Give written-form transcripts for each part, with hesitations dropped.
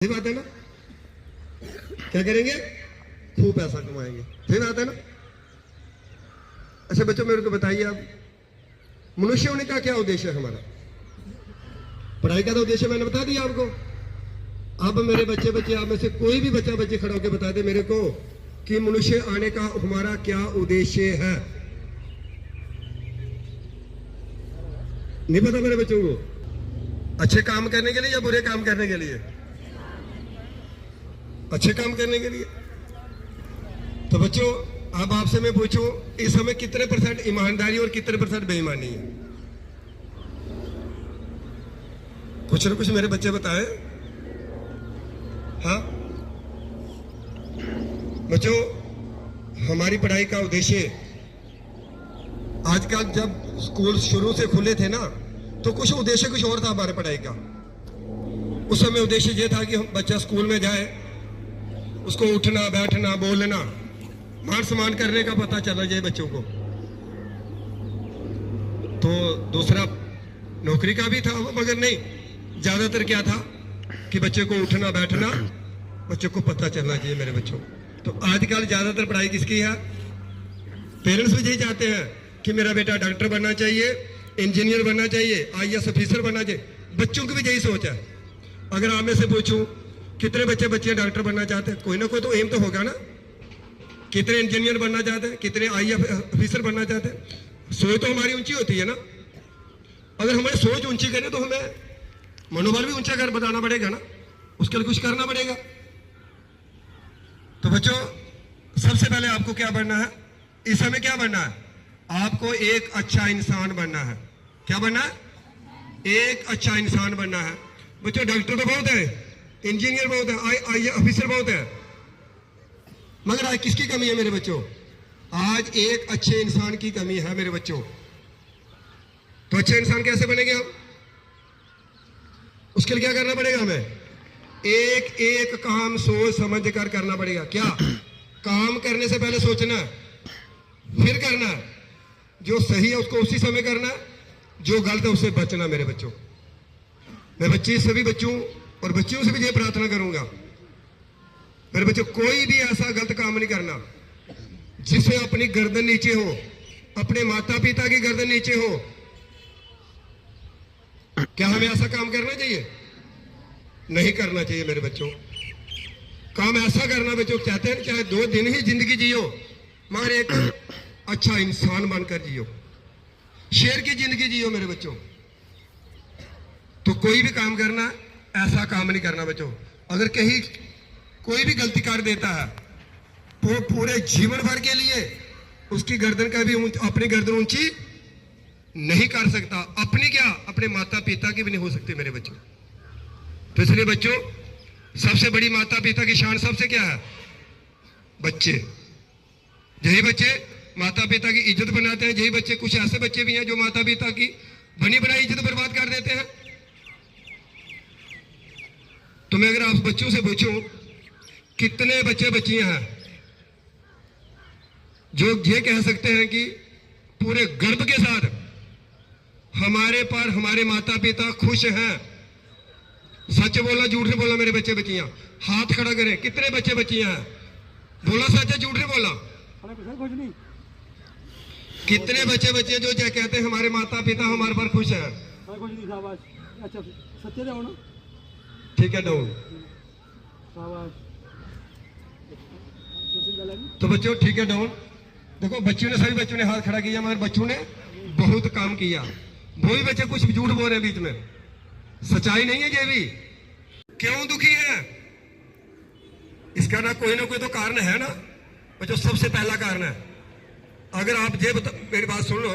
सही बात है ना? क्या करेंगे? खूब पैसा कमाएंगे। सही बात है ना? अच्छा बच्चों मेरे को बताइए, आप मनुष्य होने का क्या उद्देश्य है हमारा? पढ़ाई का तो उद्देश्य मैंने बता दिया आपको। अब मेरे बच्चे आप में से कोई भी बच्चे खड़ा होकर बता दे मेरे को कि मनुष्य आने का हमारा क्या उद्देश्य है। नहीं पता मेरे बच्चों को? अच्छे काम करने के लिए या बुरे काम करने के लिए? अच्छे काम करने के लिए। तो बच्चों अब आपसे मैं पूछूं, इस समय कितने परसेंट ईमानदारी और कितने परसेंट बेईमानी है? कुछ ना कुछ मेरे बच्चे बताए। हाँ बच्चों, हमारी पढ़ाई का उद्देश्य, आजकल जब स्कूल शुरू से खुले थे ना, तो कुछ उद्देश्य कुछ और था हमारे पढ़ाई का। उस समय उद्देश्य ये था कि हम बच्चा स्कूल में जाए, उसको उठना बैठना बोलना मान सम्मान करने का पता चला जाए बच्चों को। तो दूसरा नौकरी का भी था, मगर नहीं, ज्यादातर क्या था कि बच्चे को उठना बैठना बच्चों को पता चलना चाहिए मेरे बच्चों। तो आजकल ज्यादातर पढ़ाई किसकी है? पेरेंट्स भी यही चाहते हैं कि मेरा बेटा डॉक्टर बनना चाहिए, इंजीनियर बनना चाहिए, IAS ऑफिसर बनना चाहिए। बच्चों की भी यही सोच है। अगर आप में से पूछूं कितने बच्चे डॉक्टर बनना चाहते हैं? कोई ना कोई तो एम तो होगा ना। कितने इंजीनियर बनना चाहते हैं, कितने IAS ऑफिसर बनना चाहते हैं? सोच तो हमारी ऊंची होती है ना। अगर हमारी सोच ऊंची करें तो हमें मनोबल भी ऊंचा कर बताना पड़ेगा ना, उसके लिए कुछ करना पड़ेगा। तो बच्चों सबसे पहले आपको क्या बनना है? इस समय क्या बनना है? आपको एक अच्छा इंसान बनना है। क्या बनना है? एक अच्छा इंसान बनना है। बच्चों डॉक्टर तो बहुत है, इंजीनियर बहुत है, IAS ऑफिसर बहुत है, मगर आज किसकी कमी है मेरे बच्चों? आज एक अच्छे इंसान की कमी है मेरे बच्चों। तो अच्छे इंसान कैसे बनेंगे हम? उसके लिए क्या करना पड़ेगा? हमें एक एक काम सोच समझ कर करना पड़ेगा। क्या? काम करने से पहले सोचना, फिर करना। जो सही है उसको उसी समय करना, जो गलत है उससे बचना मेरे बच्चों। मैं बच्चे सभी बच्चों और बच्चियों से भी ये प्रार्थना करूंगा मेरे बच्चों, कोई भी ऐसा गलत काम नहीं करना जिससे अपनी गर्दन नीचे हो, अपने माता पिता की गर्दन नीचे हो। क्या हमें ऐसा काम करना चाहिए? नहीं करना चाहिए मेरे बच्चों। काम ऐसा करना बच्चों, कहते हैं चाहे 2 दिन ही जिंदगी जियो मगर एक अच्छा इंसान बनकर जियो, शेर की जिंदगी जियो मेरे बच्चों। तो कोई भी काम करना, ऐसा काम नहीं करना बच्चों। अगर कहीं कोई भी गलती कर देता है तो पूरे जीवन भर के लिए उसकी गर्दन का भी अपनी गर्दन ऊंची नहीं कर सकता। अपनी क्या, अपने माता पिता की भी नहीं हो सकती मेरे बच्चों। तो इसलिए बच्चों सबसे बड़ी माता पिता की शान सबसे क्या है? बच्चे। यही बच्चे माता पिता की इज्जत बनाते हैं। यही बच्चे, कुछ ऐसे बच्चे भी हैं जो माता पिता की बनी बनाई इज्जत बर्बाद कर देते हैं। तो मैं अगर आप बच्चों से पूछूं कितने बच्चे बच्चियां हैं जो ये कह सकते हैं कि पूरे गर्व के साथ हमारे पर हमारे माता पिता खुश हैं? सच बोला झूठ नहीं बोला मेरे बच्चे बच्चियां? हाथ खड़ा करें, कितने बच्चे बच्चियां हैं? बोला सच है, झूठ नहीं बोला? कितने बच्चे बच्चे जो कहते हैं हमारे माता पिता हमारे पर खुश है? अच्छा सच्चे रहो ना। ठीक है डाउन। तो बच्चों ठीक है डाउन। देखो बच्चों ने, सभी बच्चों ने हाथ खड़ा किया मगर बच्चों ने बहुत काम किया। वो भी बच्चे कुछ झूठ बोल रहे हैं बीच में, सच्चाई नहीं है ये भी। क्यों दुखी है? इसका ना कोई तो कारण है ना बच्चों। सबसे पहला कारण है, अगर आप ये मेरी बात सुन लो,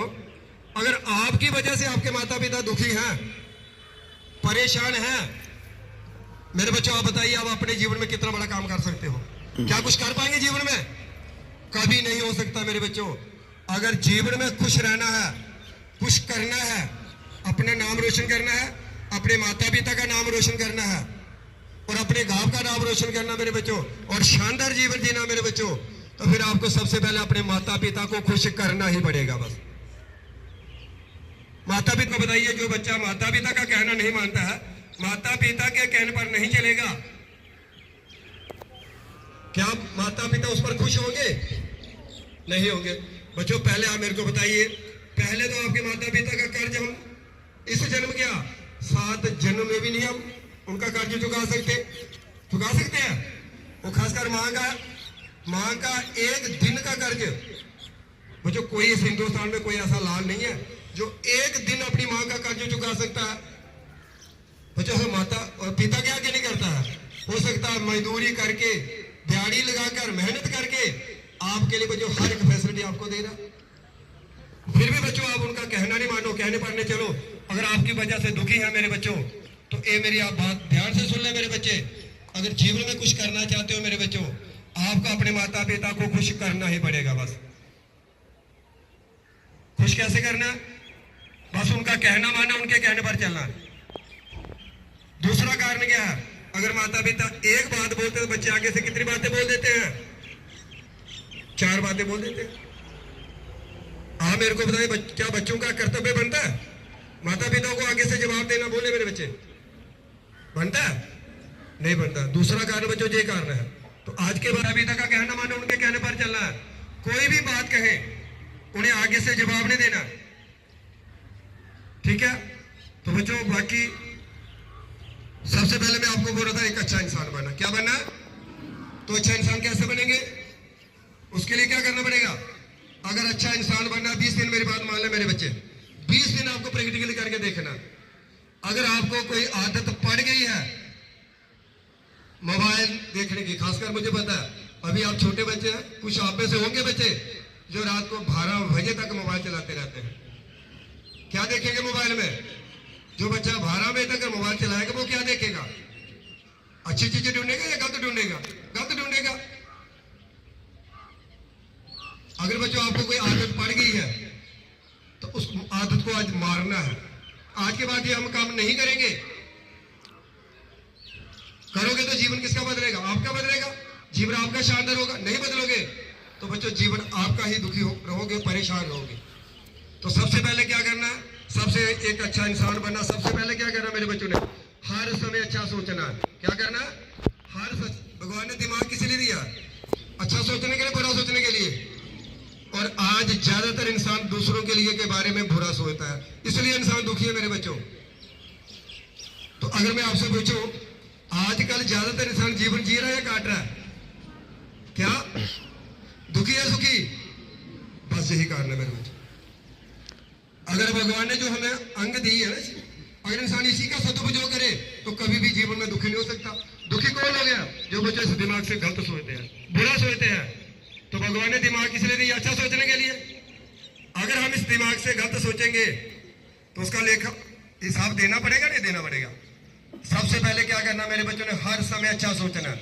अगर आपकी वजह से आपके माता पिता दुखी हैं, परेशान हैं, मेरे बच्चों आप बताइए आप अपने जीवन में कितना बड़ा काम कर सकते हो? क्या कुछ कर पाएंगे जीवन में? कभी नहीं हो सकता मेरे बच्चों। अगर जीवन में खुश रहना है, कुछ करना है, अपना नाम रोशन करना है, अपने माता पिता का नाम रोशन करना है और अपने गांव का नाम रोशन करना मेरे बच्चों, और शानदार जीवन जीना मेरे बच्चों, तो फिर आपको सबसे पहले अपने माता पिता को खुश करना ही पड़ेगा। बस माता पिता बताइए, जो बच्चा माता पिता का कहना नहीं मानता है, माता पिता के कहने पर नहीं चलेगा, क्या माता पिता उस पर खुश होंगे? नहीं होंगे। बच्चों पहले आप मेरे को बताइए, पहले तो आपके माता पिता का कर्ज हम इस जन्म क्या 7 जन्म में भी नहीं हम उनका कर्ज चुका सकते हैं। वो खासकर माँ का एक दिन का कर्ज। बच्चों कोई इस हिंदुस्तान में कोई ऐसा लाल नहीं है जो एक दिन अपनी माँ का कर्ज चुका सकता है। बच्चों हम माता और पिता के आगे नहीं करता है। हो सकता है मजदूरी करके, दिहाड़ी लगाकर, मेहनत करके आपके लिए बच्चों हर एक फैसिलिटी आपको दे रहा। फिर भी बच्चों आप उनका कहना नहीं मानो, कहने पढ़ने चलो। अगर आपकी वजह से दुखी है मेरे बच्चों, तो ये मेरी आप बात ध्यान से सुन ले मेरे बच्चे। अगर जीवन में कुछ करना चाहते हो मेरे बच्चों, आपको अपने माता पिता को खुश करना ही पड़ेगा। बस खुश कैसे करना? बस उनका कहना मानना, उनके कहने पर चलना। दूसरा कारण क्या है? अगर माता पिता एक बात बोलते हैं तो बच्चे आगे से कितनी बातें बोल देते हैं? 4 बातें बोल देते हैं। आप मेरे को बताइए, क्या बच्चों का कर्तव्य बनता है माता पिता को आगे से जवाब देना? बोले मेरे बच्चे, बनता है? नहीं बनता। दूसरा कारण बच्चों ये कारण है। तो आज के माता पिता का कहना मानो, उनके कहने पर चलना है। कोई भी बात कहे उन्हें आगे से जवाब नहीं देना, ठीक है? तो बच्चों बाकी सबसे पहले मैं आपको बोल रहा था एक अच्छा इंसान बनना। क्या बनना? तो अच्छा इंसान कैसे बनेंगे? उसके लिए क्या करना पड़ेगा? अगर अच्छा इंसान बनना, 20 दिन मेरी बात मान ले मेरे बच्चे, 20 दिन आपको प्रैक्टिकली करके देखना। अगर आपको कोई आदत पड़ गई है मोबाइल देखने की, खासकर मुझे पता है अभी आप छोटे बच्चे हैं, कुछ आप में से होंगे बच्चे जो रात को 12 बजे तक मोबाइल चलाते रहते हैं। क्या देखेंगे मोबाइल में? जो बच्चा 12 बजे तक मोबाइल चलाएगा वो क्या देखेगा? अच्छी चीजें ढूंढेगा या गलत ढूंढेगा? गलत ढूंढेगा। अगर बच्चों आपको कोई आदत पड़ गई है तो उस आदत को आज मारना है। आज के बाद ये हम काम नहीं करेंगे, करोगे तो जीवन किसका बदलेगा? आपका बदलेगा। जीवन आपका शानदार होगा। नहीं बदलोगे तो बच्चों जीवन आपका ही दुखी रहोगे, परेशान रहोगे। तो सबसे पहले क्या करना है? सबसे एक अच्छा इंसान बनना। सबसे पहले क्या करना मेरे बच्चों ने? हर समय अच्छा सोचना है। क्या करना? भगवान ने दिमाग किस लिए दिया? अच्छा सोचने के लिए, बुरा सोचने के लिए। और आज ज्यादातर इंसान दूसरों के लिए के बारे में बुरा सोचता है, इसलिए इंसान दुखी है मेरे बच्चों। तो अगर मैं आपसे पूछूं, आजकल ज्यादातर इंसान जीवन जी रहा है या काट रहा है? क्या दुखी है, सुखी? बस यही कारण है मेरे बच्चों। अगर भगवान ने जो हमें अंग दी है ना, अगर इंसान इसी का सदुपयोग करे तो कभी भी जीवन में दुखी नहीं हो सकता। दुखी कौन हो गया? जो बच्चे इस दिमाग से गलत सोचते हैं, बुरा सोचते हैं। तो भगवान ने दिमाग इसलिए दिया अच्छा सोचने के लिए। अगर हम इस दिमाग से गलत सोचेंगे तो उसका लेखा हिसाब देना पड़ेगा, नहीं देना पड़ेगा? सबसे पहले क्या करना मेरे बच्चों ने? हर समय अच्छा सोचना।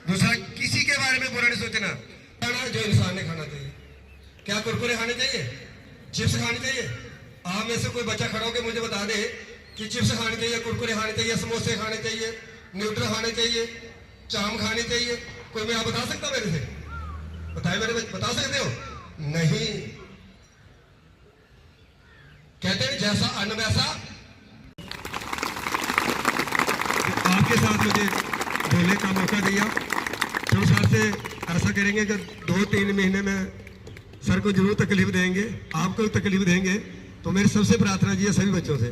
दूसरा, किसी के बारे में बुरा नहीं सोचना। खाना जो इंसान ने खाना चाहिए। क्या कुरकुरे खाने चाहिए? चिप्स खाने चाहिए? आप में से कोई बच्चा खड़ा होकर मुझे बता दे कि चिप्स खाने चाहिए, कुरकुरे खाने चाहिए, समोसे खाने चाहिए, न्यूट्रल खाने चाहिए, चाम खानी चाहिए? कोई मैं आप बता सकता मेरे से? बताए मेरे बच्चे, बता सकते हो? नहीं। कहते हैं जैसा अन्न वैसा। आपके साथ मुझे बोलने का मौका दिया, तो सर से ऐसा करेंगे कि 2-3 महीने में सर को जरूर तकलीफ देंगे, आपको तकलीफ देंगे। तो मेरी सबसे प्रार्थना जी है सभी बच्चों से,